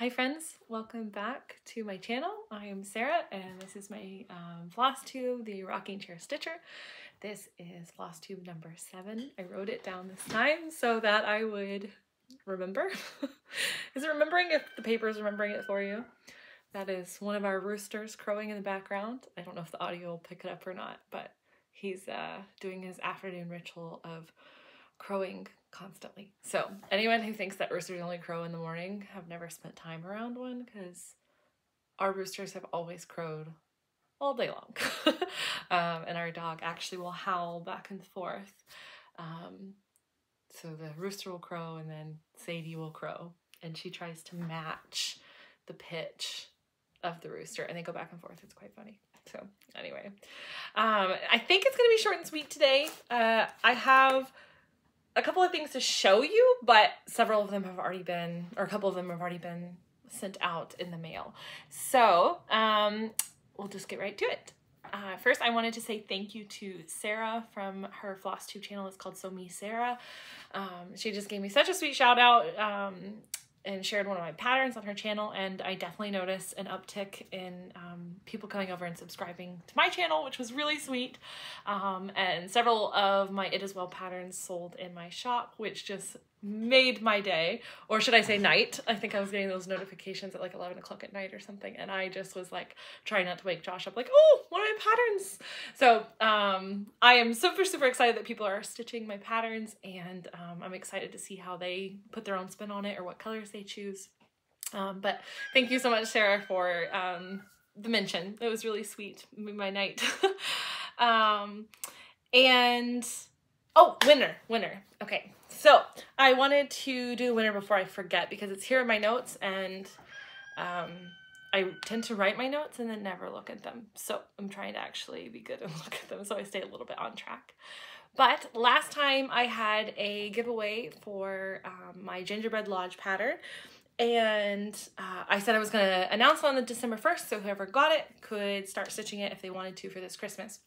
Hi friends, welcome back to my channel. I am Sarah and this is my Flosstube, the rocking chair stitcher. This is Flosstube number 7. I wrote it down this time so that I would remember. Is it remembering if the paper is remembering it for you? That is one of our roosters crowing in the background. I don't know if the audio will pick it up or not, but he's doing his afternoon ritual of crowing constantly. So anyone who thinks that roosters only crow in the morning have never spent time around one, because our roosters have always crowed all day long. And our dog actually will howl back and forth. So the rooster will crow and then Sadie will crow, and she tries to match the pitch of the rooster and they go back and forth. It's quite funny. So anyway, I think it's gonna be short and sweet today. I have a couple of things to show you, but several of them have already been, or a couple of them have already been sent out in the mail. So we'll just get right to it. First, I wanted to say thank you to Sarah from her Flosstube channel. It's called So Me Sarah. She just gave me such a sweet shout out and shared one of my patterns on her channel, and I definitely noticed an uptick in people coming over and subscribing to my channel, which was really sweet. And several of my It As Well patterns sold in my shop, which just made my day, or should I say night. I think I was getting those notifications at like 11 o'clock at night or something, and I just was like trying not to wake Josh up, like, oh, one of my patterns. So I am super excited that people are stitching my patterns, and I'm excited to see how they put their own spin on it or what colors they choose. But thank you so much, Sarah, for the mention. It was really sweet. Made my night. And oh, winner. Okay, so I wanted to do the winner before I forget, because it's here in my notes, and I tend to write my notes and then never look at them. So I'm trying to actually be good and look at them so I stay a little bit on track. But last time I had a giveaway for my Gingerbread Lodge pattern, and I said I was going to announce it on the December 1st, so whoever got it could start stitching it if they wanted to for this Christmas.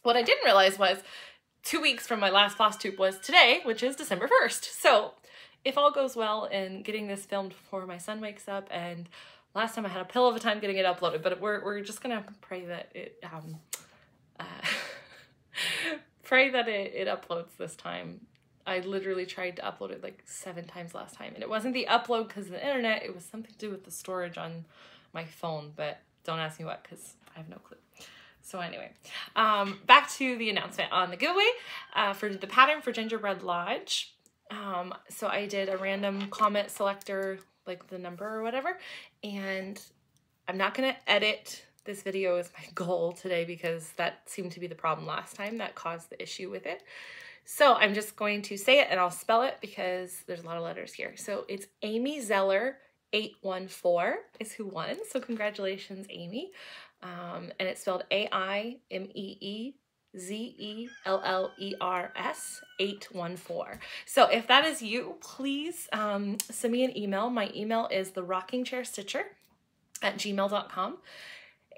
What I didn't realize was 2 weeks from my last Flosstube was today, which is December 1st. So if all goes well in getting this filmed before my son wakes up, and last time I had a pill of a time getting it uploaded, but we're just gonna pray that it pray that it uploads this time. I literally tried to upload it like 7 times last time, and it wasn't the upload because of the internet, it was something to do with the storage on my phone, but don't ask me what, because I have no clue. So anyway, back to the announcement on the giveaway for the pattern for Gingerbread Lodge. So I did a random comment selector, like the number or whatever, and I'm not going to edit this video is my goal today, because that seemed to be the problem last time that caused the issue with it. So I'm just going to say it and I'll spell it because there's a lot of letters here. So it's Amy Zeller 814 is who won. So congratulations, Amy. And it's spelled AIMEEZELLERS 814. So if that is you, please send me an email. My email is therockingchairstitcher@gmail.com.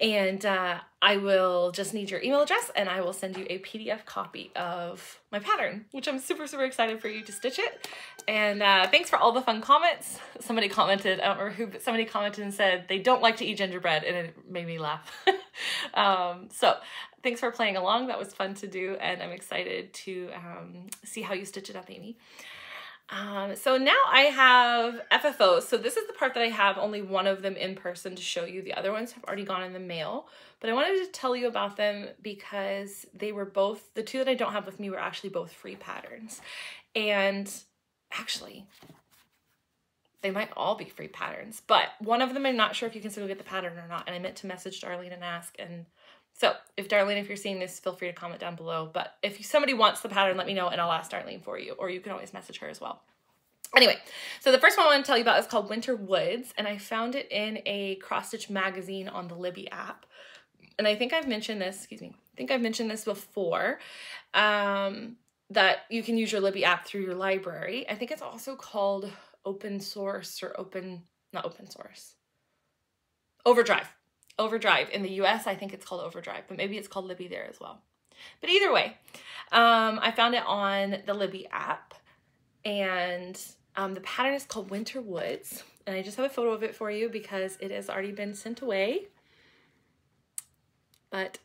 And I will just need your email address, and I will send you a PDF copy of my pattern, which I'm super excited for you to stitch it. And thanks for all the fun comments. Somebody commented, I don't remember who, but somebody commented and said they don't like to eat gingerbread, and it made me laugh. So thanks for playing along. That was fun to do, and I'm excited to see how you stitch it up, Amy. So now I have FFOs. So this is the part that I have only one of them in person to show you. The other ones have already gone in the mail, but I wanted to tell you about them because they were both, the two that I don't have with me were actually both free patterns. And actually, they might all be free patterns, but one of them I'm not sure if you can still get the pattern or not. And I meant to message Darlene and ask, and so if Darlene, if you're seeing this, feel free to comment down below. But if somebody wants the pattern, let me know and I'll ask Darlene for you, or you can always message her as well. Anyway, so the first one I want to tell you about is called Winter Woods, and I found it in a cross stitch magazine on the Libby app. And I think I've mentioned this, excuse me, I think I've mentioned this before, that you can use your Libby app through your library. I think it's also called open source or not open source, Overdrive. Overdrive. In the US, I think it's called Overdrive, but maybe it's called Libby there as well. But either way, I found it on the Libby app, and The pattern is called Winter Woods, and I just have a photo of it for you because it has already been sent away. But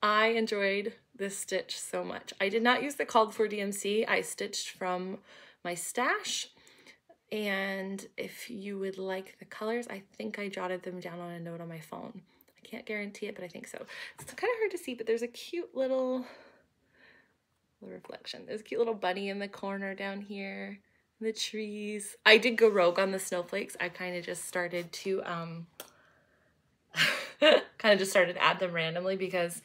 I enjoyed this stitch so much. I did not use the called for DMC. I stitched from my stash. And if you would like the colors, I think I jotted them down on a note on my phone. I can't guarantee it, but I think so. It's kind of hard to see, but there's a cute little reflection. There's a cute little bunny in the corner down here. The trees. I did go rogue on the snowflakes. I kind of just started to add them randomly because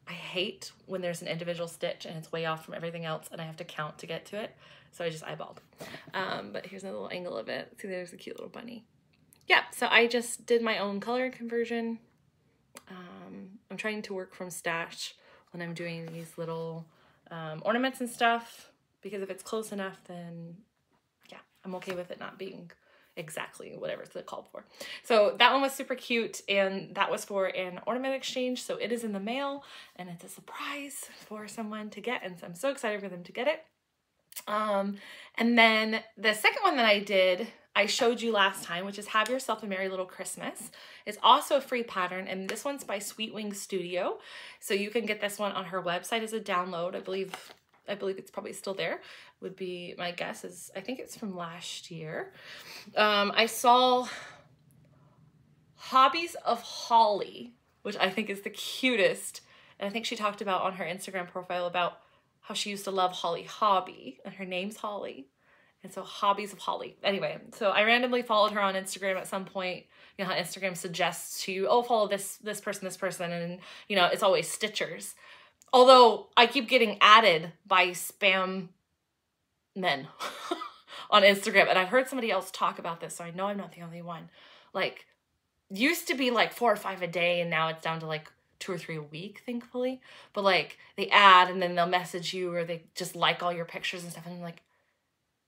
I hate when there's an individual stitch and it's way off from everything else and I have to count to get to it. So I just eyeballed. But here's another little angle of it. See, there's a cute little bunny. Yeah, so I just did my own color conversion. I'm trying to work from stash when I'm doing these little ornaments and stuff, because if it's close enough, then yeah, I'm okay with it not being exactly whatever it's called for. So that one was super cute, and that was for an ornament exchange. So it is in the mail, and it's a surprise for someone to get, and so I'm so excited for them to get it. And then the second one that I did, I showed you last time, which is Have Yourself a Merry Little Christmas. It's also a free pattern, and this one's by Sweet Wing Studio. So you can get this one on her website as a download. I believe it's probably still there, would be my guess. Is I think it's from last year. I saw Hobbies of Holly, which I think is the cutest. And I think she talked about on her Instagram profile about how she used to love Holly Hobby, and her name's Holly. And so Hobbies of Holly. Anyway, so I randomly followed her on Instagram at some point. You know how Instagram suggests to you, oh, follow this person, and you know, it's always stitchers. Although I keep getting added by spam men on Instagram, and I've heard somebody else talk about this, so I know I'm not the only one. Like, used to be like 4 or 5 a day, and now it's down to like 2 or 3 a week, thankfully. But like, they add, and then they'll message you, or they just like all your pictures and stuff, and I'm like,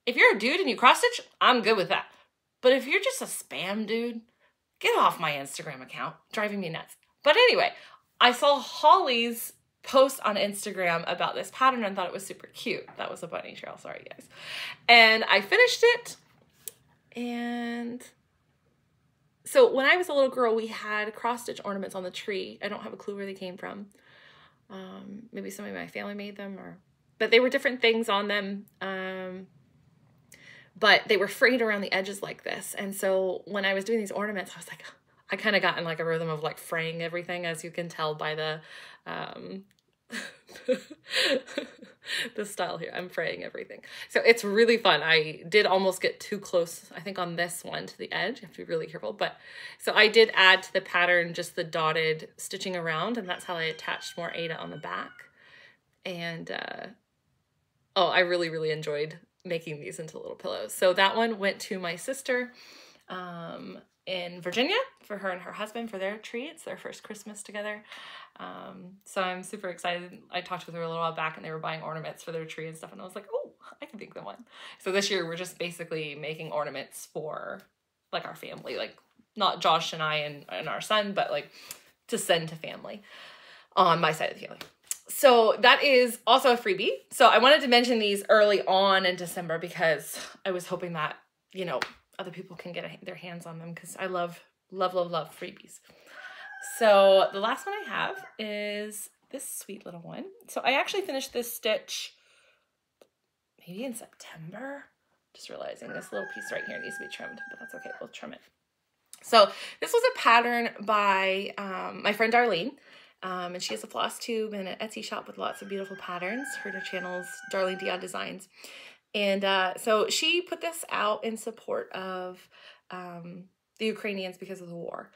if you're a dude and you cross stitch, I'm good with that. But if you're just a spam dude, get off my Instagram account. Driving me nuts. But anyway, I saw Holly's post on Instagram about this pattern and thought it was super cute. That was a bunny trail, sorry guys. And I finished it. And so when I was a little girl, we had cross stitch ornaments on the tree. I don't have a clue where they came from. Maybe somebody in my family made them, but they were different things on them. But they were frayed around the edges like this. And so when I was doing these ornaments, I was like, I kind of got in like a rhythm of like fraying everything, as you can tell by the the style here. I'm fraying everything. So it's really fun. I did almost get too close, I think, on this one to the edge. You have to be really careful. But so I did add to the pattern just the dotted stitching around, and that's how I attached more Aida on the back. And oh, I really, really enjoyed making these into little pillows. So that one went to my sister in Virginia for her and her husband for their tree. It's their first Christmas together. So I'm super excited. I talked with her a little while back, and they were buying ornaments for their tree and stuff, and I was like, oh, I can make them one. So this year we're just basically making ornaments for like our family, like not Josh and I and our son, but like to send to family on my side of the family. So that is also a freebie. So I wanted to mention these early on in December because I was hoping that, you know, other people can get their hands on them, because I love, love, love, love freebies. So the last one I have is this sweet little one. So I actually finished this stitch maybe in September. Just realizing this little piece right here needs to be trimmed, but that's okay. We'll trim it. So this was a pattern by my friend Darlene. And she has a Flosstube and an Etsy shop with lots of beautiful patterns. Her channel's Darlene Dion Designs. And so she put this out in support of the Ukrainians because of the war.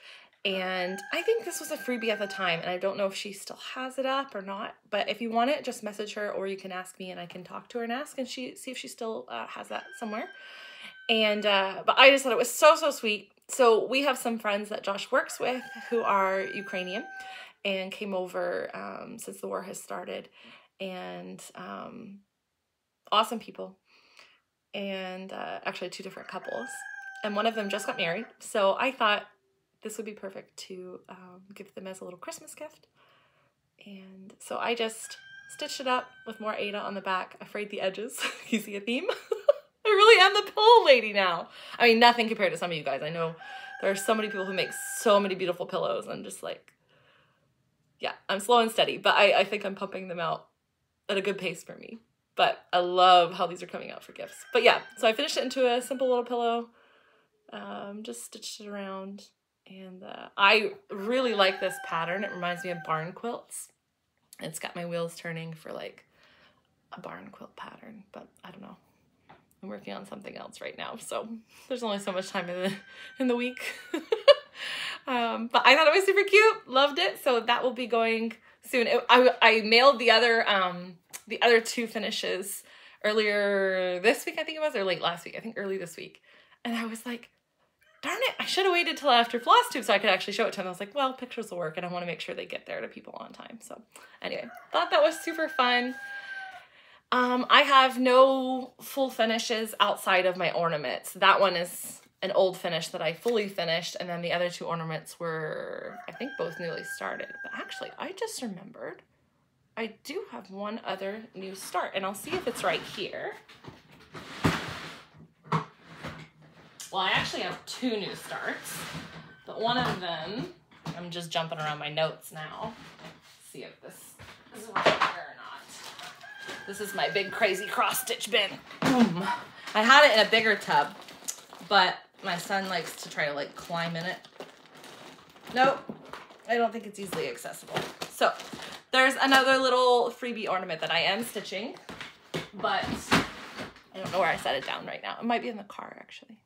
And I think this was a freebie at the time, and I don't know if she still has it up or not. But if you want it, just message her, or you can ask me and I can talk to her and ask and see if she still has that somewhere. And but I just thought it was so, so sweet. So we have some friends that Josh works with who are Ukrainian and came over since the war has started, and awesome people, and actually 2 different couples, and one of them just got married. So I thought this would be perfect to give them as a little Christmas gift. And so I just stitched it up with more Aida on the back. I frayed the edges. You see a theme? I really am the pillow lady now. I mean, nothing compared to some of you guys. I know there are so many people who make so many beautiful pillows. I'm just like, yeah, I'm slow and steady, but I think I'm pumping them out at a good pace for me. But I love how these are coming out for gifts. But yeah, so I finished it into a simple little pillow. Just stitched it around. And I really like this pattern. It reminds me of barn quilts. It's got my wheels turning for like a barn quilt pattern, but I don't know. I'm working on something else right now, so there's only so much time in the week. But I thought it was super cute, loved it, so that will be going soon. I mailed the other two finishes earlier this week, I think it was, or late last week. I think early this week, and I was like, darn it, I should have waited till after Flosstube so I could actually show it to them. I was like, well, pictures will work, and I want to make sure they get there to people on time. So anyway, thought that was super fun. I have no full finishes outside of my ornaments. That one is an old finish that I fully finished, and then the other two ornaments were, I think, both newly started. But actually, I just remembered I do have one other new start, and I'll see if it's right here. Well, I actually have two new starts, but one of them, I'm just jumping around my notes now. Let's see if this is right here or not. This is my big crazy cross stitch bin. Boom. I had it in a bigger tub, but my son likes to try to like climb in it. Nope, I don't think it's easily accessible. So there's another little freebie ornament that I am stitching, but I don't know where I set it down right now. It might be in the car actually.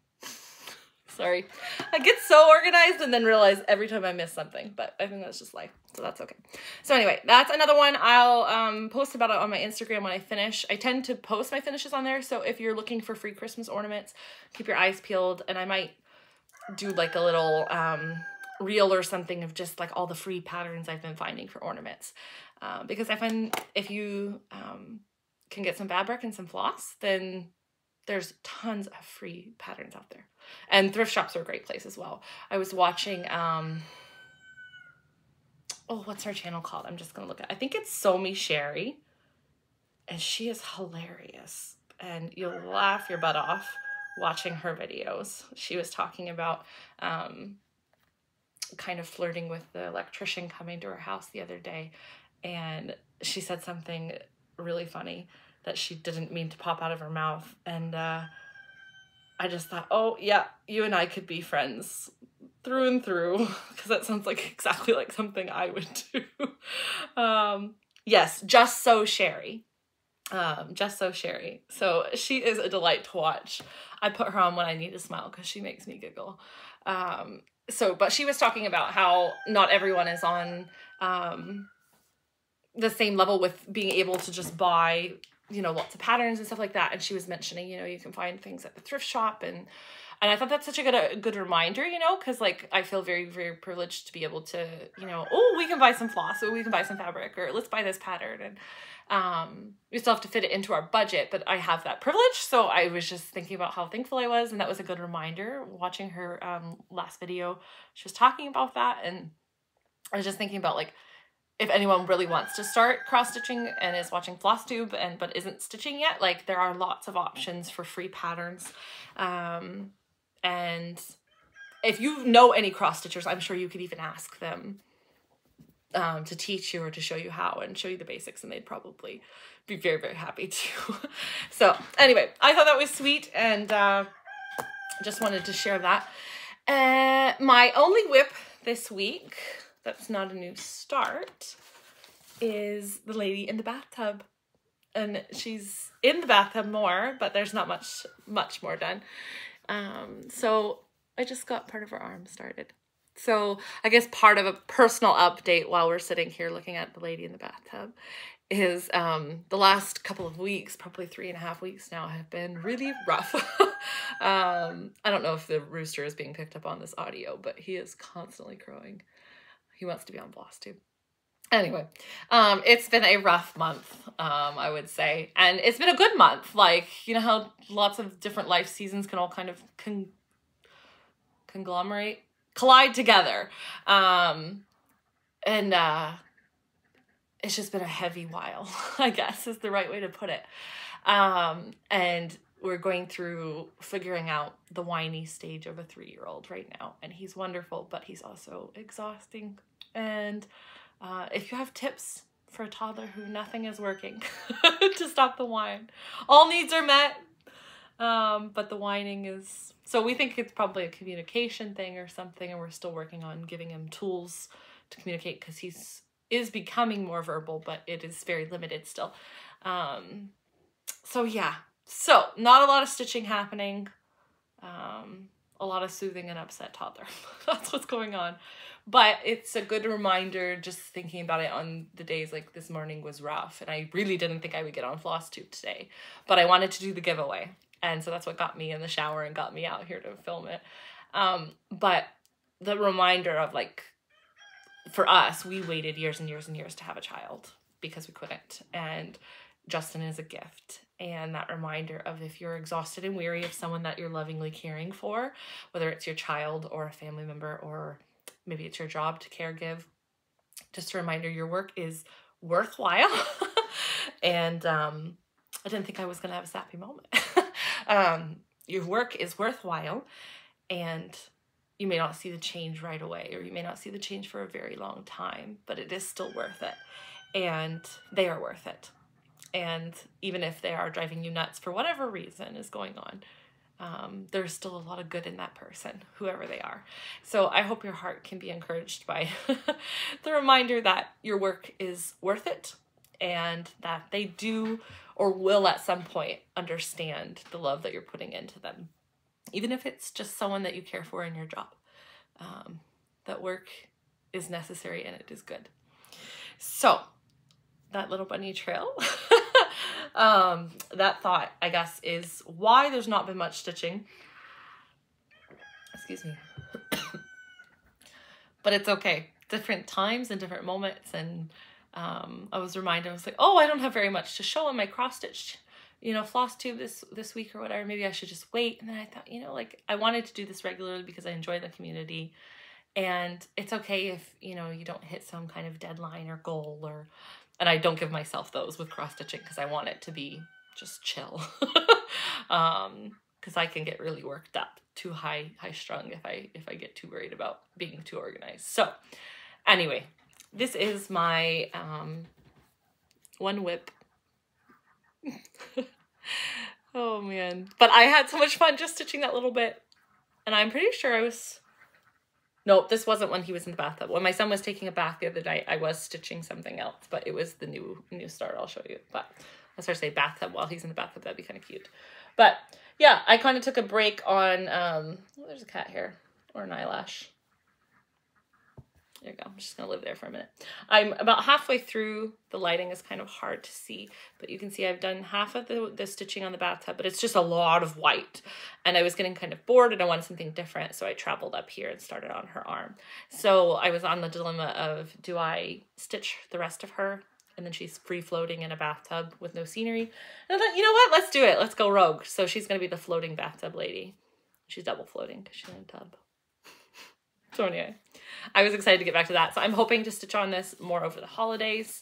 Sorry. I get so organized and then realize every time I miss something, but I think that's just life, so that's okay. So anyway, that's another one. I'll post about it on my Instagram when I finish. I tend to post my finishes on there, so if you're looking for free Christmas ornaments, keep your eyes peeled, and I might do like a little reel or something of just like all the free patterns I've been finding for ornaments. Because I find if you can get some fabric and some floss, then there's tons of free patterns out there. And thrift shops are a great place as well. I was watching, oh, what's her channel called? I'm just going to look at it. I think it's Sew Me Sherry. And she is hilarious. And you'll laugh your butt off watching her videos. She was talking about kind of flirting with the electrician coming to her house the other day. And she said something really funny that she didn't mean to pop out of her mouth. And I just thought, oh yeah, you and I could be friends through and through, because that sounds like exactly like something I would do. Yes, Just So Sherry. Just So Sherry. So she is a delight to watch. I put her on when I need to smile because she makes me giggle. But she was talking about how not everyone is on the same level with being able to just buy, you know, lots of patterns and stuff like that. And she was mentioning, you know, you can find things at the thrift shop, and I thought that's such a good reminder, you know, because like I feel very, very privileged to be able to, you know, oh, we can buy some floss, or we can buy some fabric, or let's buy this pattern, and we still have to fit it into our budget, but I have that privilege. So I was just thinking about how thankful I was, and that was a good reminder watching her last video. She was talking about that, and I was just thinking about like, if anyone really wants to start cross-stitching and is watching Flosstube but isn't stitching yet, like there are lots of options for free patterns. And if you know any cross-stitchers, I'm sure you could even ask them to teach you or to show you how and show you the basics, and they'd probably be very, very happy to. So anyway, I thought that was sweet, and just wanted to share that. My only whip this week, that's not a new start, is the lady in the bathtub. And she's in the bathtub more, but there's not much more done. So I just got part of her arm started. So I guess part of a personal update while we're sitting here looking at the lady in the bathtub is the last couple of weeks, probably 3.5 weeks now, have been really rough. I don't know if the rooster is being picked up on this audio, but he is constantly crowing. He wants to be on Flosstube. Anyway, it's been a rough month, I would say. And it's been a good month. Like, you know how lots of different life seasons can all kind of collide together. It's just been a heavy while, I guess is the right way to put it. And we're going through figuring out the whiny stage of a 3-year-old right now. And he's wonderful, but he's also exhausting. And if you have tips for a toddler who nothing is working to stop the whine, all needs are met. But the whining is, so we think it's probably a communication thing or something, and we're still working on giving him tools to communicate because is becoming more verbal, but it is very limited still. So yeah, so not a lot of stitching happening, a lot of soothing an upset toddler. That's what's going on. But it's a good reminder, just thinking about it on the days like this morning was rough, and I really didn't think I would get on Flosstube today, but I wanted to do the giveaway. And so that's what got me in the shower and got me out here to film it. But the reminder of, like, for us, we waited years and years and years to have a child because we couldn't. And Justin is a gift. And that reminder of, if you're exhausted and weary of someone that you're lovingly caring for, whether it's your child or a family member, or maybe it's your job to care give, just a reminder, your work is worthwhile. And I didn't think I was going to have a sappy moment. Your work is worthwhile, and you may not see the change right away, or you may not see the change for a very long time, but it is still worth it, and they are worth it. And even if they are driving you nuts for whatever reason is going on, there's still a lot of good in that person, whoever they are. So I hope your heart can be encouraged by the reminder that your work is worth it, and that they do or will at some point understand the love that you're putting into them. Even if it's just someone that you care for in your job. That work is necessary and it is good. So that little bunny trail, that thought, I guess, is why there's not been much stitching. Excuse me. But it's okay. Different times and different moments, and I was reminded, I was like, oh, I don't have very much to show in my cross-stitch, you know, Flosstube this week or whatever. Maybe I should just wait. And then I thought, you know, like, I wanted to do this regularly because I enjoy the community. And it's okay if, you know, you don't hit some kind of deadline or goal, or, and I don't give myself those with cross-stitching because I want it to be just chill. Because I can get really worked up, too high strung if I get too worried about being too organized. So anyway, this is my one whip. Oh man. But I had so much fun just stitching that little bit. And I'm pretty sure nope, this wasn't when he was in the bathtub. When my son was taking a bath the other night, I was stitching something else, but it was the new start. I'll show you. But I started to say bathtub while he's in the bathtub. That'd be kind of cute. But yeah, I kind of took a break on, oh, there's a cat hair or an eyelash. There you go. I'm just going to live there for a minute. I'm about halfway through. The lighting is kind of hard to see, but you can see I've done half of the stitching on the bathtub, but it's just a lot of white. And I was getting kind of bored and I wanted something different, so I traveled up here and started on her arm. So I was on the dilemma of, do I stitch the rest of her? And then she's free floating in a bathtub with no scenery. And I thought, you know what? Let's do it. Let's go rogue. So she's going to be the floating bathtub lady. She's double floating because she's in a tub. So anyway, I was excited to get back to that. So I'm hoping to stitch on this more over the holidays.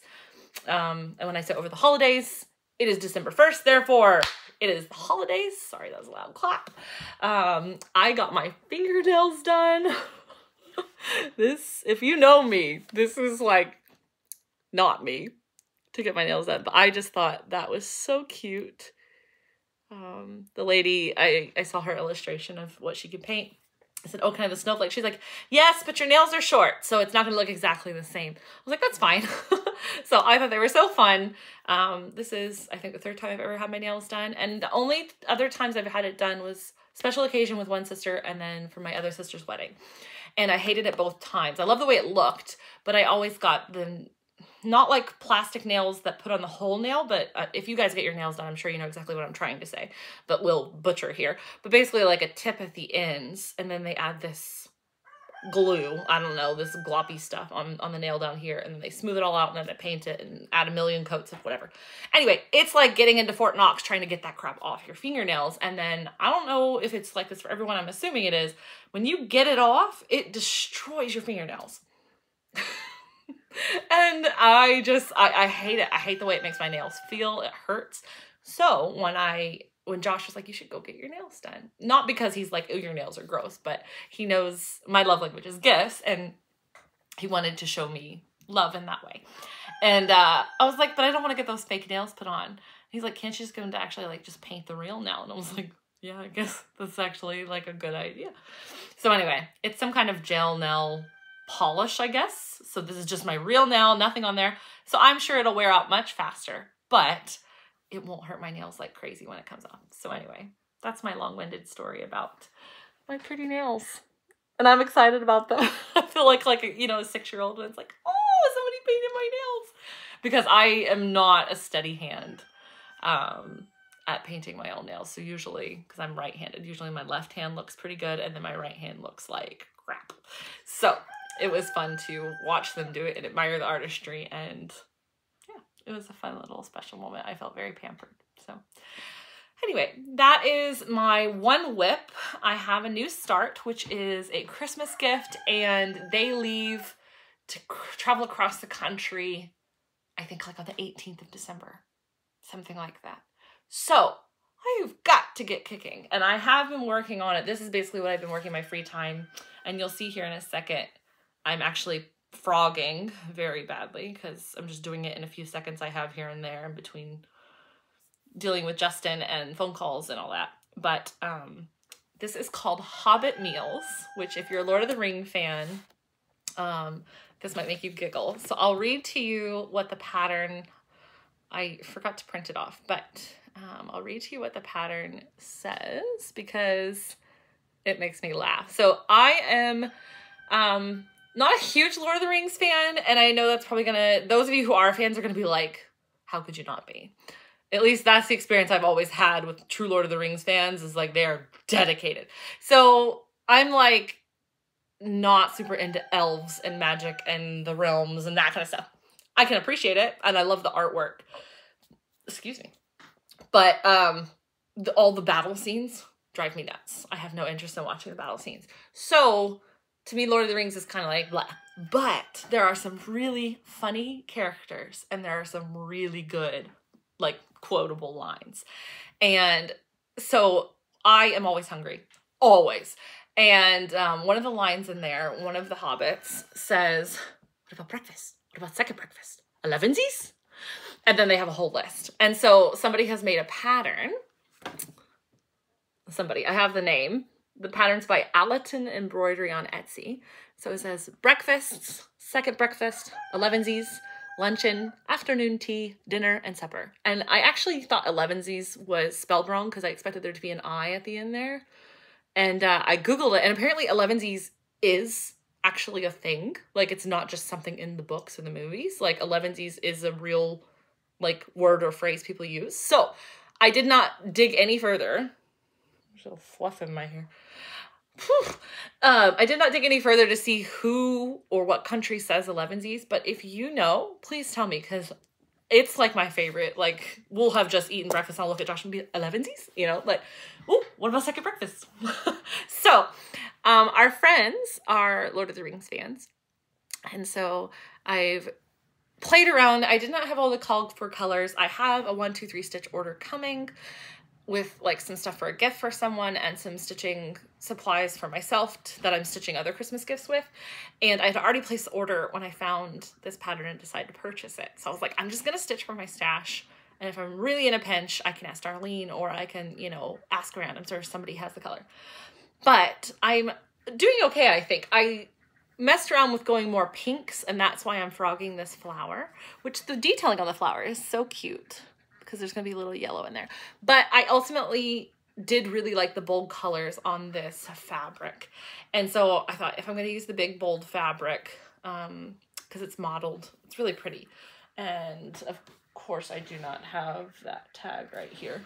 And when I say over the holidays, it is December 1st. Therefore, it is the holidays. Sorry, that was a loud clap. I got my fingernails done. This, if you know me, this is like not me to get my nails done. But I just thought that was so cute. The lady, I saw her illustration of what she could paint. I said, oh, can I have a snowflake? She's like, yes, but your nails are short, so it's not going to look exactly the same. I was like, that's fine. So I thought they were so fun. This is, I think, the third time I've ever had my nails done. And the only other times I've had it done was special occasion with one sister and then for my other sister's wedding. And I hated it both times. I love the way it looked, but I always got the, not like plastic nails that put on the whole nail, but if you guys get your nails done, I'm sure you know exactly what I'm trying to say, but we'll butcher here. But basically like a tip at the ends, and then they add this glue, I don't know, this gloppy stuff on the nail down here, and then they smooth it all out, and then they paint it and add a million coats of whatever. Anyway, it's like getting into Fort Knox trying to get that crap off your fingernails, and then I don't know if it's like this for everyone, I'm assuming it is. When you get it off, it destroys your fingernails. And I hate it. I hate the way it makes my nails feel. It hurts. So when when Josh was like, you should go get your nails done. Not because he's like, oh, your nails are gross, but he knows my love language is gifts, and he wanted to show me love in that way. And I was like, but I don't want to get those fake nails put on. He's like, can't you just go into actually like just paint the real nail? And I was like, yeah, I guess that's actually like a good idea. So anyway, it's some kind of gel nail polish, I guess. So this is just my real nail, nothing on there. So I'm sure it'll wear out much faster, but it won't hurt my nails like crazy when it comes off. So anyway, that's my long-winded story about my pretty nails. And I'm excited about them. I feel like you know, a 6-year-old when it's like, oh, somebody painted my nails. Because I am not a steady hand at painting my own nails. So usually, because I'm right-handed, usually my left hand looks pretty good and then my right hand looks like crap. So it was fun to watch them do it and admire the artistry, and yeah, it was a fun little special moment. I felt very pampered. So anyway, that is my one whip. I have a new start, which is a Christmas gift, and they leave to travel across the country, I think like on the 18th of December, something like that. So I've got to get kicking, and I have been working on it. This is basically what I've been working my free time, and you'll see here in a second, I'm actually frogging very badly because I'm just doing it in a few seconds I have here and there in between dealing with Justin and phone calls and all that. But this is called Hobbit Meals, which if you're a Lord of the Ring fan, this might make you giggle. So I'll read to you what the pattern, I forgot to print it off, but I'll read to you what the pattern says because it makes me laugh. So I am not a huge Lord of the Rings fan, and I know that's probably gonna, those of you who are fans are gonna be like, how could you not be? At least that's the experience I've always had with true Lord of the Rings fans, is like, they are dedicated. So I'm like not super into elves and magic and the realms and that kind of stuff. I can appreciate it, and I love the artwork. Excuse me. But all the battle scenes drive me nuts. I have no interest in watching the battle scenes. So to me, Lord of the Rings is kind of like blah. But there are some really funny characters, and there are some really good, like, quotable lines. And so I am always hungry. Always. And one of the lines in there, one of the hobbits says, what about breakfast? What about second breakfast? 11sies? And then they have a whole list. And so somebody has made a pattern. I have the name. The pattern's by Allerton Embroidery on Etsy. So it says breakfasts, second breakfast, 11sies, luncheon, afternoon tea, dinner, and supper. And I actually thought 11sies was spelled wrong because I expected there to be an I at the end there. And I Googled it, and apparently 11sies is actually a thing. Like, it's not just something in the books or the movies. Like, 11sies is a real, like, word or phrase people use. So I did not dig any further. There's a little fluff in my hair. I did not dig any further to see who or what country says 11sies, but if you know, please tell me, because it's like my favorite. Like, we'll have just eaten breakfast and I'll look at Josh and be 11sies, you know, like, oh, what about second breakfast? So our friends are Lord of the Rings fans, and so I've played around. I did not have all the called for colors. I have a 1, 2, 3 stitch order coming with like some stuff for a gift for someone and some stitching supplies for myself that I'm stitching other Christmas gifts with. And I had already placed the order when I found this pattern and decided to purchase it. So I was like, I'm just going to stitch from my stash. And if I'm really in a pinch, I can ask Darlene, or I can, you know, ask around. I'm sure somebody has the color. But I'm doing okay, I think. I messed around with going more pinks, and that's why I'm frogging this flower, which the detailing on the flower is so cute, because there's going to be a little yellow in there. But I ultimately did really like the bold colors on this fabric. And so I thought, if I'm going to use the big bold fabric, because it's modeled, it's really pretty. And of course, I do not have that tag right here.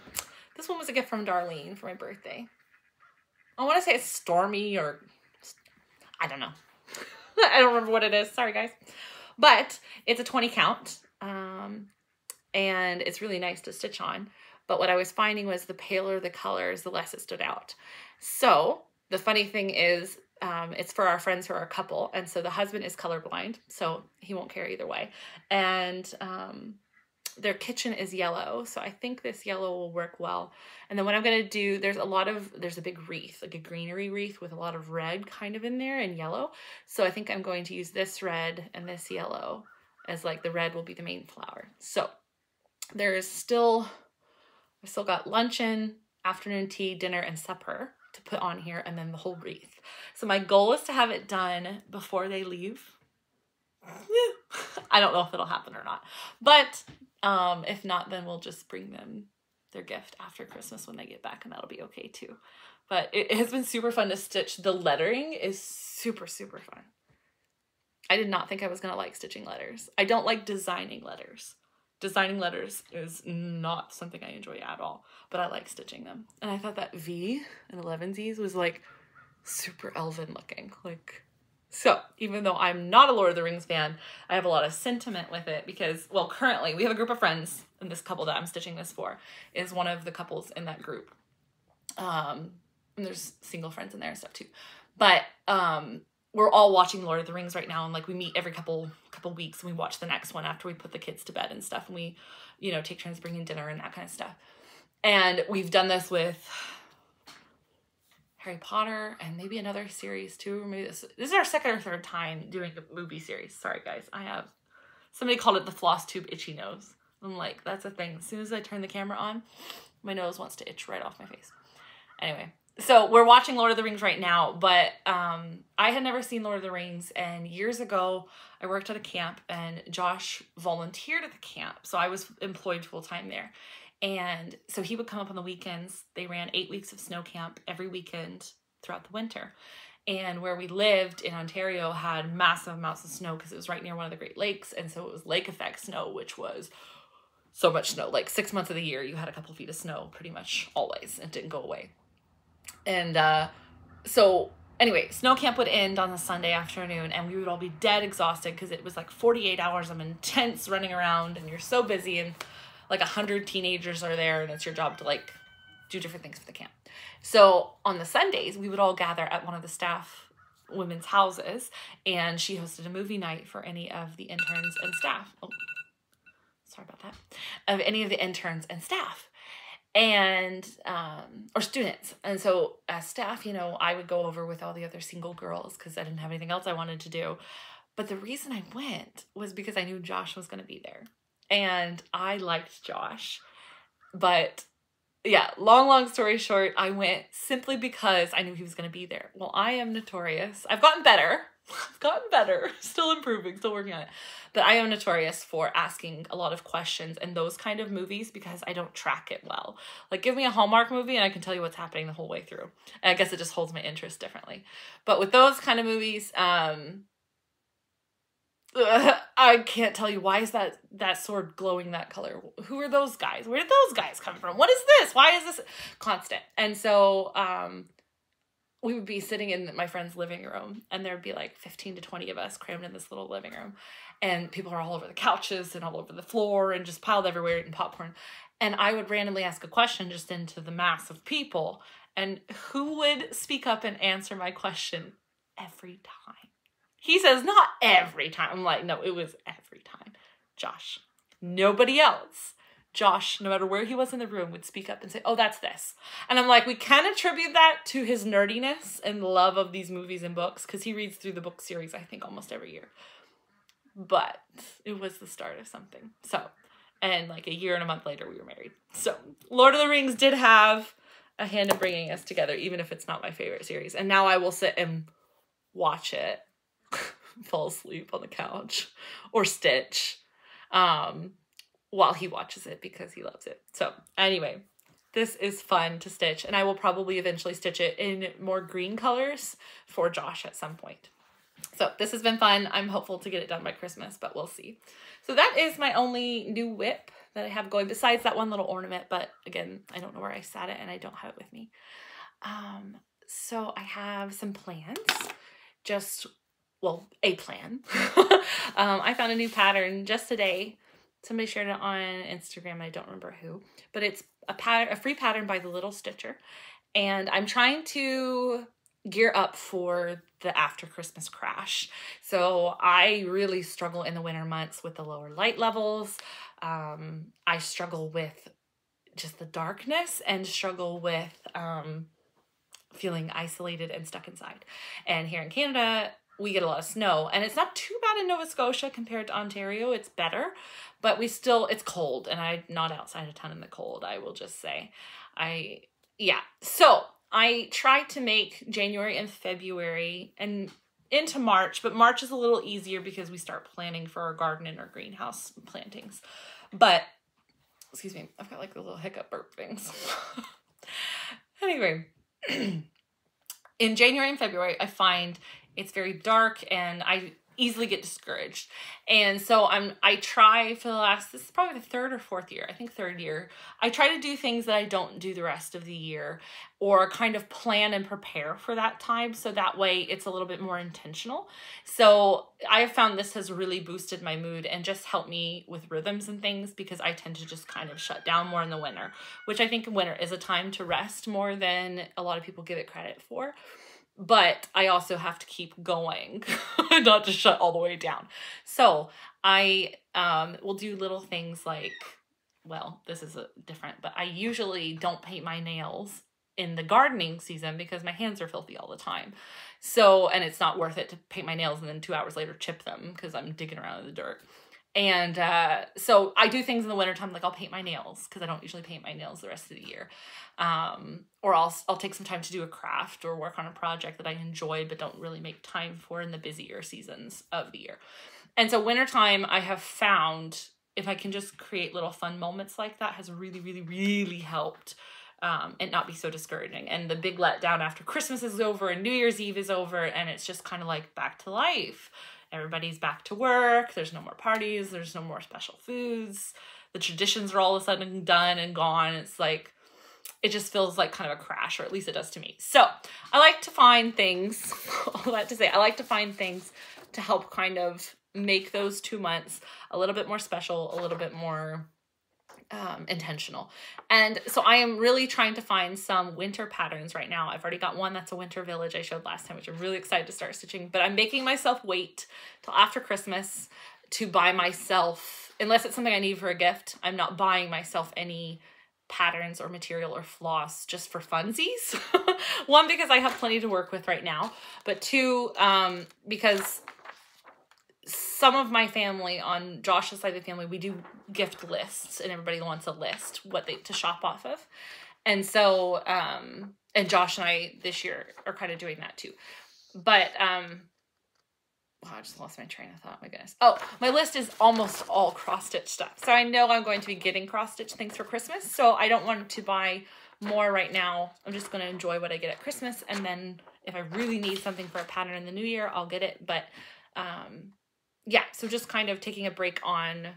This one was a gift from Darlene for my birthday. I want to say it's Stormy, or I don't know. I don't remember what it is. Sorry, guys. But it's a 20 count. And it's really nice to stitch on. But what I was finding was the paler the colors, the less it stood out. So the funny thing is, it's for our friends who are a couple. And so the husband is colorblind, so he won't care either way. And their kitchen is yellow, so I think this yellow will work well. And then what I'm going to do, there's a big wreath, like a greenery wreath with a lot of red kind of in there and yellow. So I think I'm going to use this red and this yellow as like the red will be the main flower. So I've still got luncheon, afternoon tea, dinner, and supper to put on here, and then the whole wreath. So my goal is to have it done before they leave. I don't know if it'll happen or not, but if not, then we'll just bring them their gift after Christmas when they get back, and that'll be okay too. But it has been super fun to stitch. The lettering is super, super fun. I did not think I was going to like stitching letters. I don't like designing letters. Designing letters is not something I enjoy at all, but I like stitching them. And I thought that V and 11sies was like super elven looking. So even though I'm not a Lord of the Rings fan, I have a lot of sentiment with it because, well, currently we have a group of friends, and this couple that I'm stitching this for is one of the couples in that group. And there's single friends in there and stuff too. But we're all watching Lord of the Rings right now, and like we meet every couple weeks and we watch the next one after we put the kids to bed and stuff, and we, you know, take turns bringing dinner and that kind of stuff. And we've done this with Harry Potter and maybe another series too, or maybe this is our second or third time doing a movie series. Sorry guys, somebody called it the Flosstube itchy nose. I'm like, that's a thing. As soon as I turn the camera on, my nose wants to itch right off my face. Anyway. So we're watching Lord of the Rings right now, but I had never seen Lord of the Rings, and years ago I worked at a camp and Josh volunteered at the camp. So I was employed full-time there. And so he would come up on the weekends. They ran 8 weeks of snow camp every weekend throughout the winter. And where we lived in Ontario had massive amounts of snow because it was right near one of the Great Lakes. And so it was lake effect snow, which was so much snow. Like 6 months of the year, you had a couple feet of snow pretty much always, and it didn't go away. And so anyway, snow camp would end on a Sunday afternoon, and we would all be dead exhausted because it was like 48 hours of intense running around, and you're so busy, and like 100 teenagers are there, and it's your job to like do different things for the camp. So on the Sundays, we would all gather at one of the staff women's houses, and she hosted a movie night for any of the interns and staff. Oh, sorry about that. Of any of the interns and staff. And or students. And so as staff, you know, I would go over with all the other single girls because I didn't have anything else I wanted to do. But the reason I went was because I knew Josh was going to be there, and I liked Josh. But yeah, long story short, I went simply because I knew he was going to be there. Well, I am notorious. I've gotten better. Still improving, still working on it. But I am notorious for asking a lot of questions in those kind of movies because I don't track it well. Like, give me a Hallmark movie and I can tell you what's happening the whole way through. And I guess it just holds my interest differently. But with those kind of movies, I can't tell you, why is that sword glowing that color? Who are those guys? Where did those guys come from? What is this? Why is this constant? And so we would be sitting in my friend's living room, and there'd be like 15 to 20 of us crammed in this little living room, and people are all over the couches and all over the floor and just piled everywhere eating popcorn. And I would randomly ask a question just into the mass of people, and who would speak up and answer my question every time? He says, not every time. I'm like, no, it was every time. Josh. Nobody else. Josh, no matter where he was in the room, would speak up and say, oh, that's this. And I'm like, we can attribute that to his nerdiness and love of these movies and books, because he reads through the book series, I think, almost every year. But it was the start of something. So, and like a year and a month later, we were married. So Lord of the Rings did have a hand in bringing us together, even if it's not my favorite series. And now I will sit and watch it, fall asleep on the couch, or stitch, while he watches it because he loves it. So anyway, this is fun to stitch, and I will probably eventually stitch it in more green colors for Josh at some point. So this has been fun. I'm hopeful to get it done by Christmas, but we'll see. So that is my only new whip that I have going, besides that one little ornament. But again, I don't know where I sat it, and I don't have it with me. So I have some plans. Well, a plan. I found a new pattern just today. Somebody shared it on Instagram. I don't remember who, but it's a free pattern by The Little Stitcher. And I'm trying to gear up for the after Christmas crash. So I really struggle in the winter months with the lower light levels. I struggle with just the darkness and struggle with feeling isolated and stuck inside. And here in Canada, we get a lot of snow, and it's not too bad in Nova Scotia compared to Ontario. It's better, but it's cold, and I'm not outside a ton in the cold, I will just say. So I try to make January and February and into March, but March is a little easier because we start planning for our garden and our greenhouse plantings. But, excuse me, I've got like the little hiccup burp things. Anyway, in January and February, I find it's very dark and I easily get discouraged. And so I try for this is probably the third or fourth year, I think third year, I try to do things that I don't do the rest of the year, or kind of plan and prepare for that time. So that way it's a little bit more intentional. So I have found this has really boosted my mood and just helped me with rhythms and things, because I tend to just kind of shut down more in the winter, which I think winter is a time to rest more than a lot of people give it credit for. But I also have to keep going, not to shut all the way down. So I will do little things like, well, this is different, but I usually don't paint my nails in the gardening season because my hands are filthy all the time. So, and it's not worth it to paint my nails and then 2 hours later chip them because I'm digging around in the dirt. And so I do things in the wintertime, like I'll paint my nails because I don't usually paint my nails the rest of the year. Or I'll take some time to do a craft or work on a project that I enjoy but don't really make time for in the busier seasons of the year. And so wintertime, I have found if I can just create little fun moments like that has really, really, really helped and not be so discouraging. And the big letdown after Christmas is over and New Year's Eve is over, and it's just kind of like back to life. Everybody's back to work. There's no more parties. There's no more special foods. The traditions are all of a sudden done and gone. It's like, it just feels like kind of a crash, or at least it does to me. So I like to find things, all that to say, I like to find things to help kind of make those 2 months a little bit more special, a little bit more intentional. And so I am really trying to find some winter patterns right now. I've already got one that's a winter village I showed last time, which I'm really excited to start stitching, but I'm making myself wait till after Christmas to buy myself, unless it's something I need for a gift, I'm not buying myself any patterns or material or floss just for funsies. One, because I have plenty to work with right now, but two, because some of my family on Josh's side of the family, we do gift lists and everybody wants a list to shop off of. And so, and Josh and I this year are kind of doing that too. But, wow, I just lost my train of thought. My goodness. Oh, my list is almost all cross-stitch stuff. So I know I'm going to be getting cross-stitch things for Christmas. So I don't want to buy more right now. I'm just going to enjoy what I get at Christmas. And then if I really need something for a pattern in the new year, I'll get it. But, yeah, so just kind of taking a break on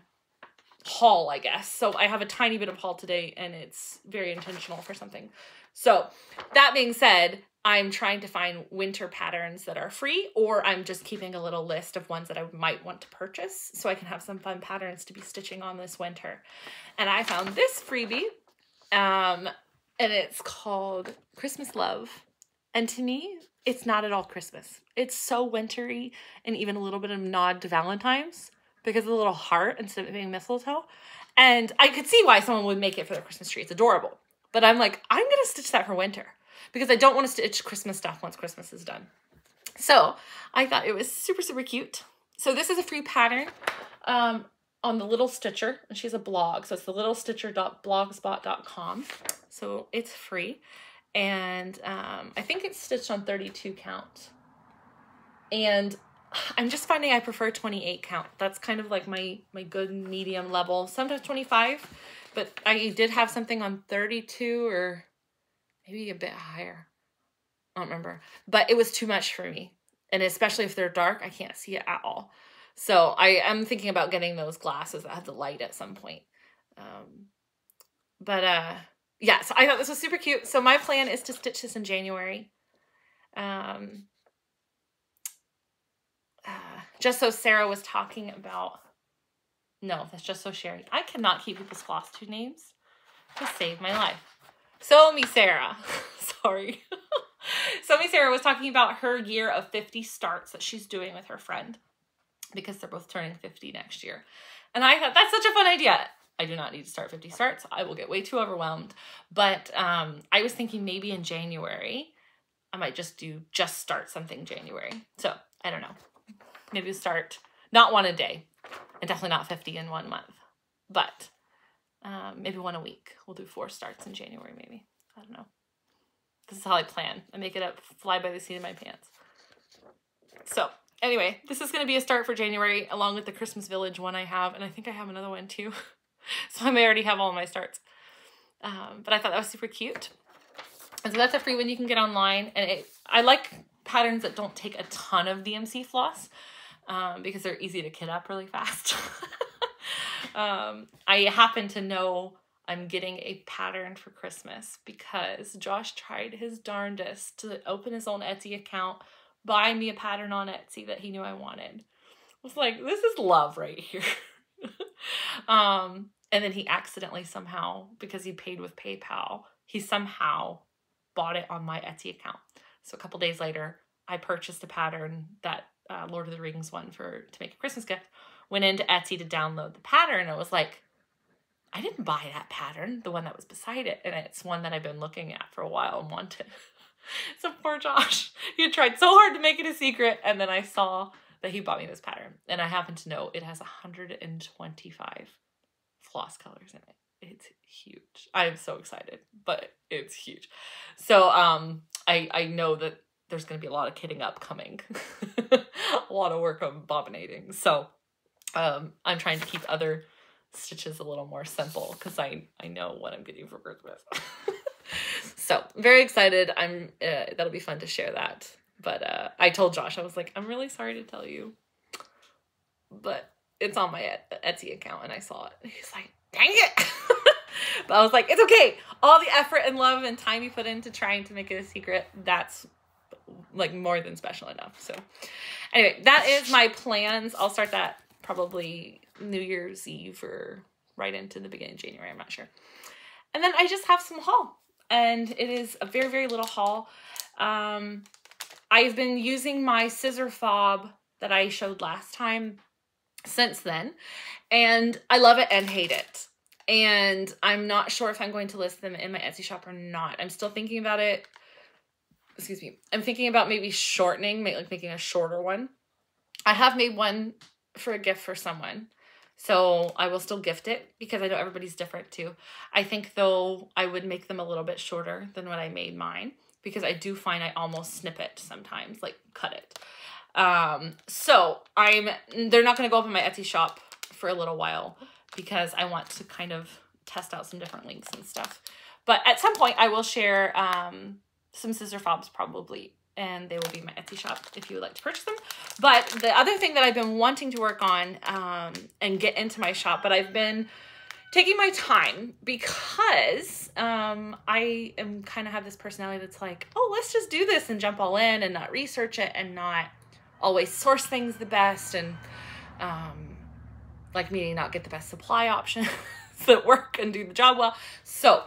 haul, I guess. So I have a tiny bit of haul today, and it's very intentional for something. So that being said, I'm trying to find winter patterns that are free, or I'm just keeping a little list of ones that I might want to purchase so I can have some fun patterns to be stitching on this winter. And I found this freebie, and it's called Christmas Love. And to me, it's not at all Christmas. It's so wintry and even a little bit of nod to Valentine's because of the little heart instead of it being mistletoe. And I could see why someone would make it for their Christmas tree. It's adorable. But I'm like, I'm going to stitch that for winter because I don't want to stitch Christmas stuff once Christmas is done. So I thought it was super, super cute. So this is a free pattern on the Little Stitcher. And she has a blog. So it's the littlestitcher.blogspot.com. So it's free. And I think it's stitched on 32 count. And I'm just finding I prefer 28 count. That's kind of like my good medium level. Sometimes 25, but I did have something on 32 or maybe a bit higher. I don't remember. But it was too much for me. And especially if they're dark, I can't see it at all. So I am thinking about getting those glasses that have the light at some point. Yeah, so I thought this was super cute. So my plan is to stitch this in January. Just so Sarah was talking about, no, that's just so Sherry. I cannot keep people's Flosstube names to save my life. So me, Sarah. Sorry. So Miss Sarah was talking about her year of 50 starts that she's doing with her friend because they're both turning 50 next year. And I thought, that's such a fun idea. I do not need to start 50 starts. I will get way too overwhelmed. But I was thinking maybe in January, I might just start something January. So I don't know. Maybe we'll start not one a day and definitely not 50 in 1 month, but maybe one a week. We'll do 4 starts in January, maybe. I don't know. This is how I plan. I make it up, fly by the seat of my pants. So anyway, this is going to be a start for January along with the Christmas Village one I have. And I think I have another one too. So I may already have all my starts. But I thought that was super cute. And so that's a free one you can get online. And I like patterns that don't take a ton of DMC floss because they're easy to kit up really fast. I happen to know I'm getting a pattern for Christmas because Josh tried his darndest to open his own Etsy account, buy me a pattern on Etsy that he knew I wanted. I was like, this is love right here. And then he accidentally somehow, because he paid with PayPal, he somehow bought it on my Etsy account. So a couple days later, I purchased a pattern, that Lord of the Rings one to make a Christmas gift, went into Etsy to download the pattern, and it was like, I didn't buy that pattern, the one that was beside it. And it's one that I've been looking at for a while and wanted. So poor Josh, he had tried so hard to make it a secret. And then I saw that he bought me this pattern. And I happen to know it has 125 floss colors in it. It's huge. I'm so excited, but it's huge. So I know that there's going to be a lot of kitting up coming. A lot of work on bobbinating. So I'm trying to keep other stitches a little more simple because I know what I'm getting for Christmas. So very excited. That'll be fun to share that. But I told Josh, I was like, I'm really sorry to tell you, but it's on my Etsy account and I saw it. He's like, dang it. But I was like, it's okay. All the effort and love and time you put into trying to make it a secret, that's like more than special enough. So anyway, that is my plans. I'll start that probably New Year's Eve or right into the beginning of January. I'm not sure. And then I just have some haul, and it is a very, very little haul. I've been using my scissor fob that I showed last time since then, and I love it and hate it. And I'm not sure if I'm going to list them in my Etsy shop or not. I'm still thinking about it. Excuse me. I'm thinking about maybe shortening, like making a shorter one. I have made one for a gift for someone, so I will still gift it because I know everybody's different too. I think though I would make them a little bit shorter than what I made mine because I do find I almost snip it sometimes, like cut it. So they're not going to go up in my Etsy shop for a little while because I want to kind of test out some different links and stuff. But at some point I will share some scissor fobs probably, and they will be in my Etsy shop if you would like to purchase them. But the other thing that I've been wanting to work on and get into my shop, but I've been taking my time because I am kind of have this personality that's like, oh, let's just do this and jump all in and not research it and not always source things the best, and like meaning not get the best supply options that work and do the job well. So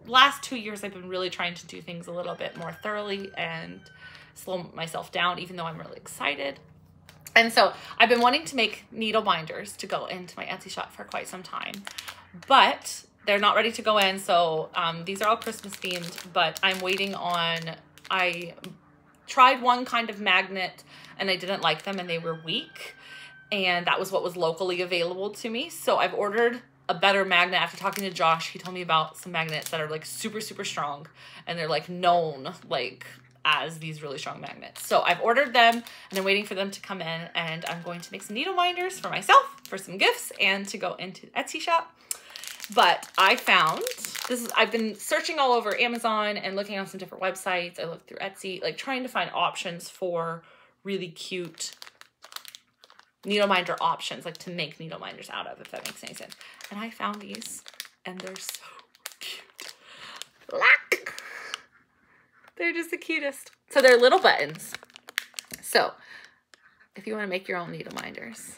last 2 years I've been really trying to do things a little bit more thoroughly and slow myself down, even though I'm really excited. And so I've been wanting to make needle binders to go into my Etsy shop for quite some time, but they're not ready to go in. So these are all Christmas themed, but I'm waiting on, I tried one kind of magnet and I didn't like them and they were weak. And that was what was locally available to me. So I've ordered a better magnet. After talking to Josh, he told me about some magnets that are like super, super strong. And they're like known like as these really strong magnets. So I've ordered them and I'm waiting for them to come in, and I'm going to make some needle binders for myself, for some gifts, and to go into the Etsy shop. But I found I've been searching all over Amazon and looking on some different websites. I looked through Etsy, like trying to find options for really cute needle binder options, like to make needle binders out of, if that makes any sense. And I found these, and they're so cute. Look! They're just the cutest. So they're little buttons. So if you want to make your own needle binders,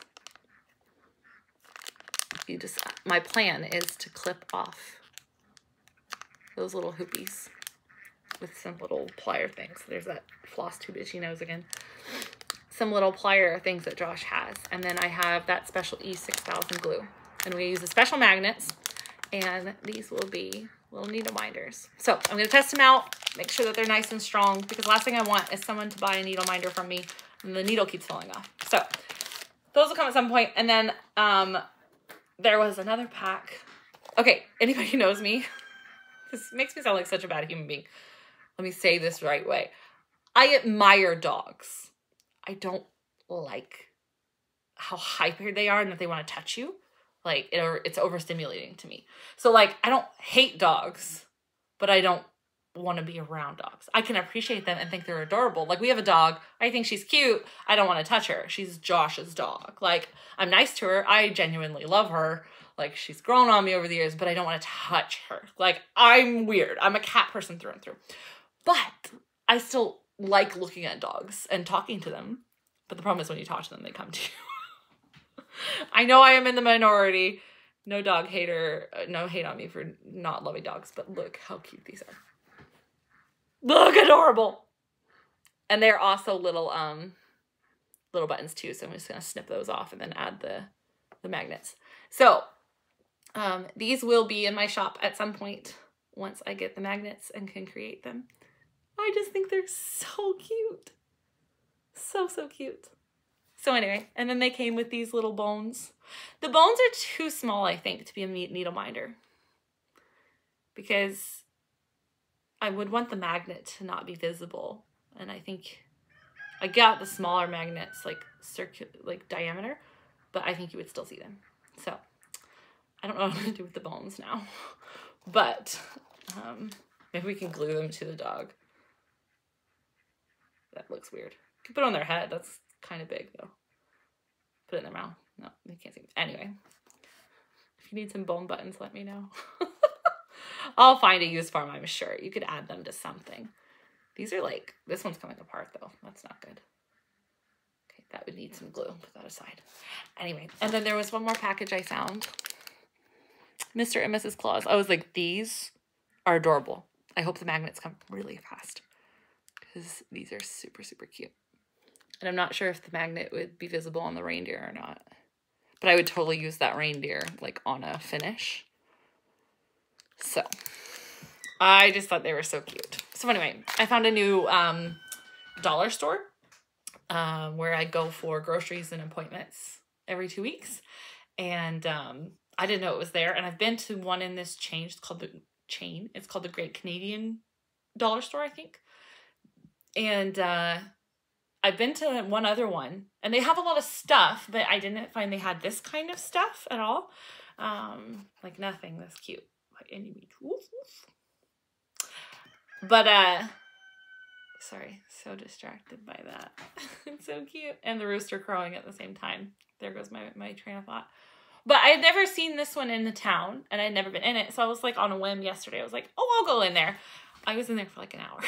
my plan is to clip off those little hoopies with some little plier things. There's that Flosstube itchy nose again. Some little plier things that Josh has. And then I have that special E6000 glue. And we use the special magnets. And these will be little needle minders. So I'm going to test them out, make sure that they're nice and strong, because last thing I want is someone to buy a needle minder from me and the needle keeps falling off. So those will come at some point. And then there was another pack. Okay, anybody who knows me, this makes me sound like such a bad human being. Let me say this the right way. I admire dogs. I don't like how hyper they are and that they want to touch you. Like, it's overstimulating to me. So, like, I don't hate dogs, but I don't want to be around dogs. I can appreciate them and think they're adorable. Like, we have a dog. I think she's cute. I don't want to touch her. She's Josh's dog. Like, I'm nice to her. I genuinely love her. Like, she's grown on me over the years, but I don't want to touch her. Like, I'm weird. I'm a cat person through and through. But I still like looking at dogs and talking to them. But the problem is when you talk to them, they come to you. I know I am in the minority. No dog hater. No hate on me for not loving dogs. But look how cute these are. Look, adorable. And they're also little buttons too. So I'm just going to snip those off and then add the magnets. So these will be in my shop at some point once I get the magnets and can create them. I just think they're so cute. So, so cute. So anyway, and then they came with these little bones. The bones are too small, I think, to be a needle minder. Because I would want the magnet to not be visible. And I think I got the smaller magnets, like diameter, but I think you would still see them. So I don't know what I'm going to do with the bones now. But maybe we can glue them to the dog. That looks weird. You can put it on their head. That's kind of big though. Put it in their mouth. No, they can't see. Anyway, if you need some bone buttons, let me know. I'll find a use for them, I'm sure. You could add them to something. These are like, this one's coming apart though. That's not good. Okay, that would need some glue. Put that aside. Anyway, and then there was one more package I found. Mr. and Mrs. Claus. I was like, these are adorable. I hope the magnets come really fast because these are super, super cute. And I'm not sure if the magnet would be visible on the reindeer or not. But I would totally use that reindeer like on a finish. So I just thought they were so cute. So anyway, I found a new dollar store where I go for groceries and appointments every 2 weeks. And I didn't know it was there. And I've been to one in this chain. It's called the Great Canadian Dollar Store, I think. And I've been to one other one, and they have a lot of stuff, but I didn't find they had this kind of stuff at all. Like nothing that's cute by any means. Woof, woof. But, sorry, so distracted by that. It's so cute. And the rooster crowing at the same time. There goes my train of thought. But I had never seen this one in the town, and I'd never been in it. So I was like on a whim yesterday. I was like, oh, I'll go in there. I was in there for like an hour.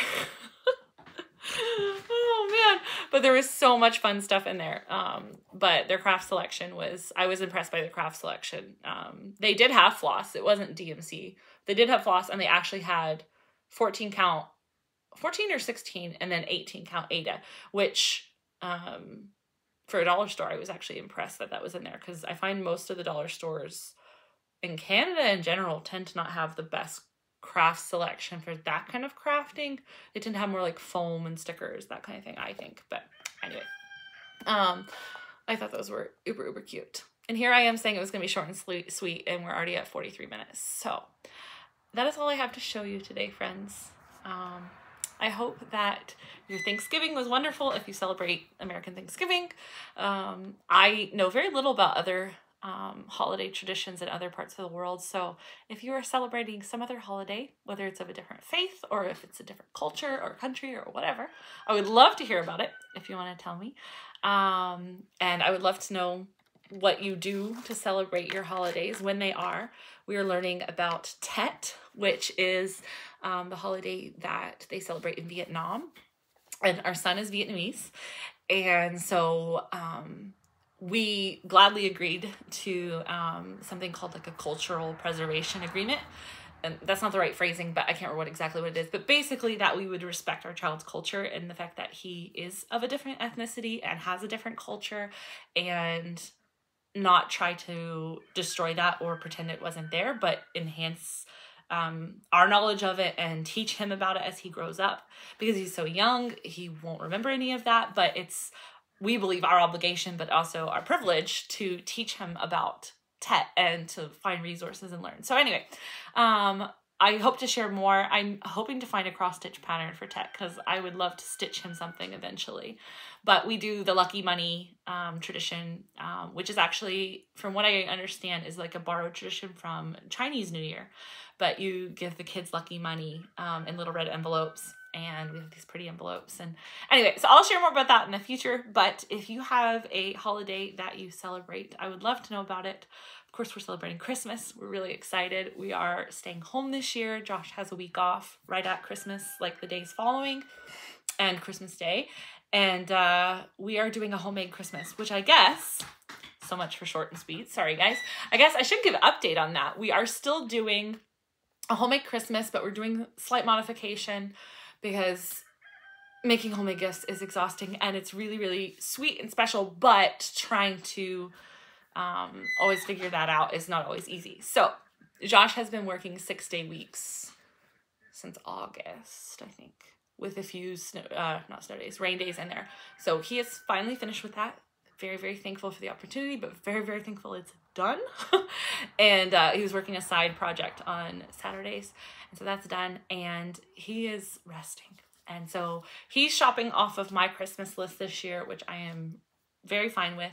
Oh man, but there was so much fun stuff in there. But their craft selection I was impressed by the craft selection. They did have floss. It wasn't DMC. They did have floss, and they actually had 14 or 16 and then 18 count Ada, which for a dollar store, I was actually impressed that was in there, because I find most of the dollar stores in Canada in general tend to not have the best craft selection for that kind of crafting. They tend to have more like foam and stickers, that kind of thing, I think. But anyway, I thought those were uber, uber cute. And here I am saying it was going to be short and sweet, and we're already at 43 minutes. So that is all I have to show you today, friends. I hope that your Thanksgiving was wonderful if you celebrate American Thanksgiving. I know very little about other holiday traditions in other parts of the world. So if you are celebrating some other holiday, whether it's of a different faith or if it's a different culture or country or whatever, I would love to hear about it if you want to tell me. And I would love to know what you do to celebrate your holidays, when they are. We are learning about Tet, which is the holiday that they celebrate in Vietnam. And our son is Vietnamese. And so we gladly agreed to something called like a cultural preservation agreement and that's not the right phrasing, but I can't remember exactly what it is, but basically that we would respect our child's culture and the fact that he is of a different ethnicity and has a different culture, and not try to destroy that or pretend it wasn't there, but enhance our knowledge of it and teach him about it as he grows up, because he's so young, he won't remember any of that, but it's, we believe, our obligation, but also our privilege to teach him about Tet and to find resources and learn. So anyway, I hope to share more. I'm hoping to find a cross stitch pattern for Tet because I would love to stitch him something eventually. But we do the lucky money tradition, which is actually, from what I understand, is like a borrowed tradition from Chinese New Year. But you give the kids lucky money in little red envelopes, and we have these pretty envelopes. And anyway, so I'll share more about that in the future. But if you have a holiday that you celebrate, I would love to know about it. Of course, we're celebrating Christmas. We're really excited. We are staying home this year. Josh has a week off right at Christmas, like the days following, and Christmas Day. And we are doing a homemade Christmas, which I guess, so much for short and sweet. Sorry, guys. I guess I should give an update on that. We are still doing a homemade Christmas, but we're doing slight modification because making homemade gifts is exhausting and it's really, really sweet and special, but trying to always figure that out is not always easy. So Josh has been working 6-day weeks since August, I think, with a few not snow days, rain days in there. So he is finally finished with that. Very, very thankful for the opportunity, but very, very thankful it's done. And he was working a side project on Saturdays. And so that's done. And he is resting. And so he's shopping off of my Christmas list this year, which I am very fine with.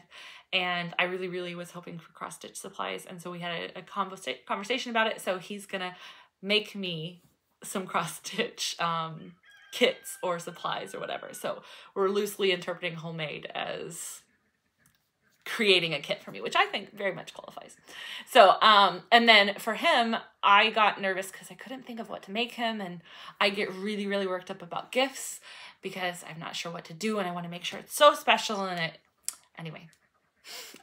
And I really, really was hoping for cross-stitch supplies. And so we had a conversation about it. So he's going to make me some cross-stitch kits or supplies or whatever. So we're loosely interpreting homemade as creating a kit for me, which I think very much qualifies. So, and then for him, I got nervous because I couldn't think of what to make him. And I get really, really worked up about gifts because I'm not sure what to do. And I want to make sure it's so special. And anyway,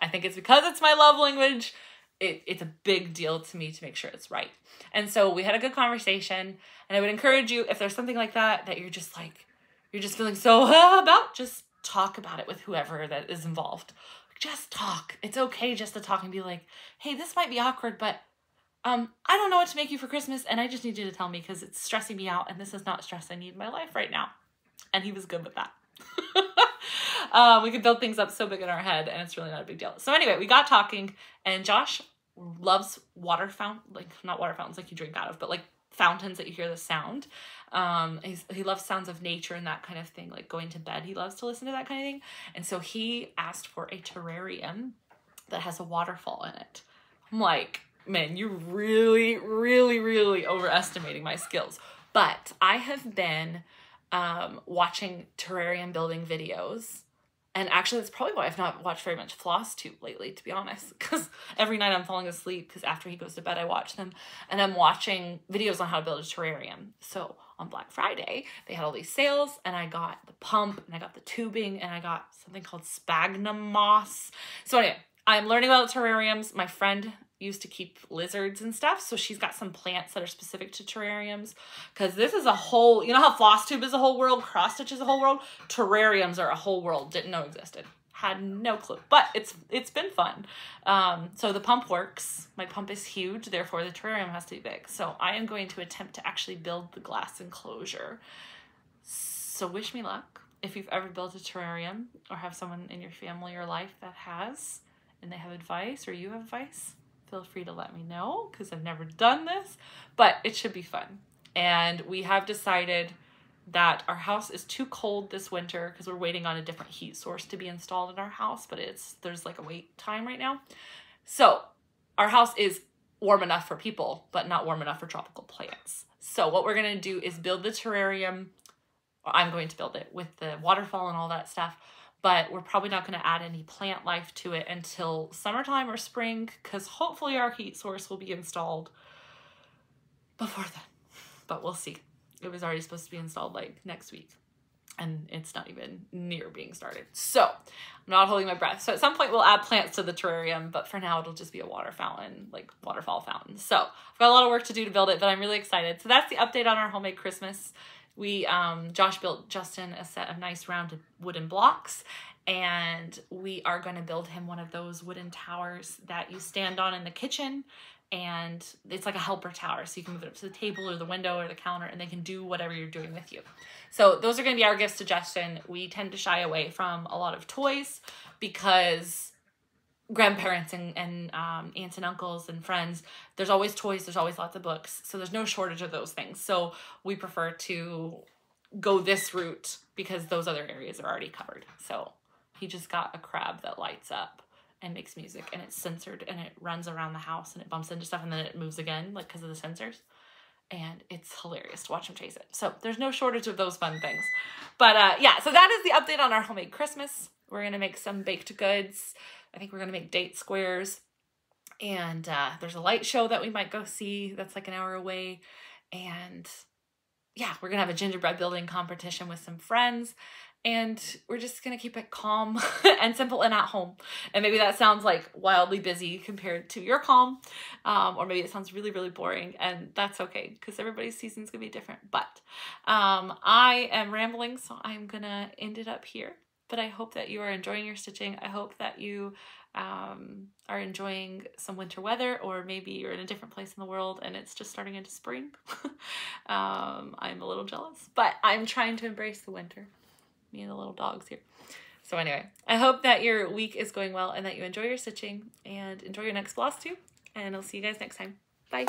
I think it's because it's my love language. It's a big deal to me to make sure it's right. And so we had a good conversation, and I would encourage you, if there's something like that you're just like, you're just feeling so about, just talk about it with whoever that is involved. Just talk. It's okay just to talk and be like, hey, this might be awkward, but I don't know what to make you for Christmas, and I just need you to tell me because it's stressing me out, and this is not stress I need in my life right now. And he was good with that. We could build things up so big in our head, and it's really not a big deal. So anyway, we got talking, and Josh loves water fountain, like not water fountains like you drink out of, but like fountains that you hear the sound. He loves sounds of nature and that kind of thing, like going to bed. He loves to listen to that kind of thing. And so he asked for a terrarium that has a waterfall in it. I'm like, man, you're really, really, really overestimating my skills. But I have been watching terrarium building videos. And actually, that's probably why I've not watched very much Flosstube lately, to be honest. Because every night I'm falling asleep because after he goes to bed, I watch them. And I'm watching videos on how to build a terrarium. So on Black Friday, they had all these sales. And I got the pump, and I got the tubing, and I got something called sphagnum moss. So anyway, I'm learning about terrariums. My friend used to keep lizards and stuff, so she's got some plants that are specific to terrariums, because this is a whole, you know how Flosstube is a whole world, cross stitch is a whole world, terrariums are a whole world, didn't know existed, had no clue, but it's been fun. So the pump works. My pump is huge, therefore the terrarium has to be big. So I am going to attempt to actually build the glass enclosure. So wish me luck if you've ever built a terrarium or have someone in your family or life that has, and they have advice or you have advice. Feel free to let me know because I've never done this, but it should be fun. And we have decided that our house is too cold this winter because we're waiting on a different heat source to be installed in our house, but there's like a wait time right now. So our house is warm enough for people, but not warm enough for tropical plants. So what we're going to do is build the terrarium. I'm going to build it with the waterfall and all that stuff. But we're probably not going to add any plant life to it until summertime or spring, because hopefully our heat source will be installed before then. But we'll see. It was already supposed to be installed like next week. and it's not even near being started. So I'm not holding my breath. So at some point we'll add plants to the terrarium, but for now it'll just be a water fountain, like waterfall fountain. So I've got a lot of work to do to build it, but I'm really excited. So that's the update on our homemade Christmas. We, Josh built Justin a set of nice rounded wooden blocks, and we are going to build him one of those wooden towers that you stand on in the kitchen, and it's like a helper tower. So you can move it up to the table or the window or the counter, and they can do whatever you're doing with you. So those are going to be our gifts to Justin. We tend to shy away from a lot of toys because grandparents and aunts and uncles and friends, there's always toys, there's always lots of books, so there's no shortage of those things. So we prefer to go this route because those other areas are already covered. So he just got a crab that lights up and makes music, and it's censored, and it runs around the house, and it bumps into stuff, and then it moves again, like because of the sensors. And it's hilarious to watch him chase it. So there's no shortage of those fun things. But yeah, so that is the update on our homemade Christmas. We're going to make some baked goods. I think we're going to make date squares. And there's a light show that we might go see that's like an hour away. And yeah, we're going to have a gingerbread building competition with some friends. And we're just going to keep it calm and simple and at home. And maybe that sounds like wildly busy compared to your calm. Or maybe it sounds really, really boring. And that's okay, because everybody's season's going to be different. But I am rambling, so I'm going to end it up here. But I hope that you are enjoying your stitching. I hope that you are enjoying some winter weather, or maybe you're in a different place in the world and it's just starting into spring. I'm a little jealous, but I'm trying to embrace the winter. Me and the little dogs here. So anyway, I hope that your week is going well and that you enjoy your stitching and enjoy your next Flosstube. And I'll see you guys next time. Bye.